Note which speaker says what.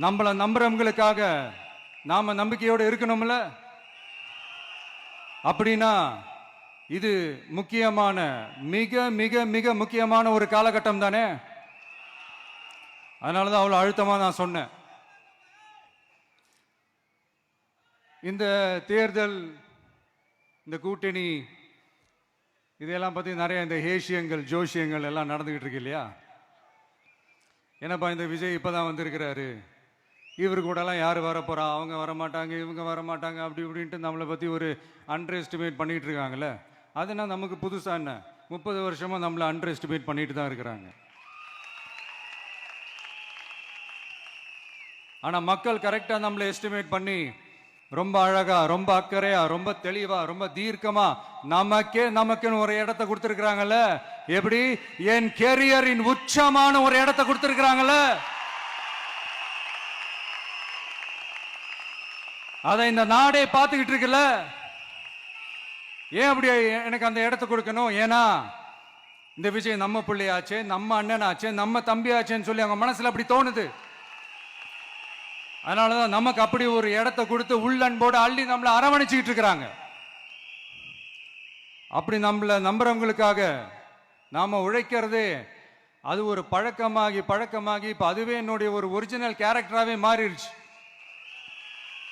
Speaker 1: நம்மளை நம்புறவங்களுக்காக நாம நம்பிக்கையோடு இருக்கணும்ல. அப்படின்னா இது முக்கியமான மிக மிக மிக முக்கியமான ஒரு காலகட்டம் தானே. அதனாலதான் அவ்வளவு அழுத்தமா நான் சொன்னேன். இந்த தேர்தல், இந்த கூட்டணி, இதெல்லாம் பத்தி நிறைய இந்த ஹேஷியங்கள் ஜோஷியங்கள் எல்லாம் நடந்துகிட்டு இருக்கு இல்லையா. என்னப்பா இந்த விஜய் இப்பதான் வந்திருக்கிறாரு, இவரு கூடலாம் யார் வரப்போறா, அவங்க வரமாட்டாங்க, இவங்க வரமாட்டாங்க, அப்படி இப்படின்ட்டு நம்மளை பற்றி ஒரு அண்டர் எஸ்டிமேட் பண்ணிட்டு இருக்காங்கல்ல. அதுனா நமக்கு புதுசா என்ன, 30 வருஷமா நம்மளை அண்டர் எஸ்டிமேட் பண்ணிட்டு தான் இருக்கிறாங்க. ஆனால் மக்கள் கரெக்டாக நம்மளை எஸ்டிமேட் பண்ணி ரொம்ப அழகா, ரொம்ப அக்கறையா, ரொம்ப தெளிவா, ரொம்ப தீர்க்கமா நமக்குன்னு ஒரு இடத்த கொடுத்துருக்குறாங்கல்ல. எப்படி, என் கேரியரின் உச்சமான ஒரு இடத்த கொடுத்துருக்குறாங்கல்ல. அதை இந்த நாடே பார்த்துக்கிட்டு இருக்குல்ல. ஏன் அப்படி எனக்கு அந்த இடத்த கொடுக்கணும்? ஏன்னா இந்த விஜய் நம்ம பிள்ளையாச்சே, நம்ம அண்ணனாச்சே, நம்ம தம்பியாச்சேன்னு சொல்லி அவங்க மனசுல அப்படி தோணுது. அதனாலதான் நமக்கு அப்படி ஒரு இடத்த கொடுத்து உள்ளன்போடு அள்ளி நம்மளை அரவணைச்சுக்கிட்டு இருக்கிறாங்க. அப்படி நம்மளை நம்புறவங்களுக்காக நாம உழைக்கிறதே அது ஒரு பழக்கமாகி இப்ப அதுவே என்னுடைய ஒரு ஒரிஜினல் கேரக்டராகவே மாறிடுச்சு.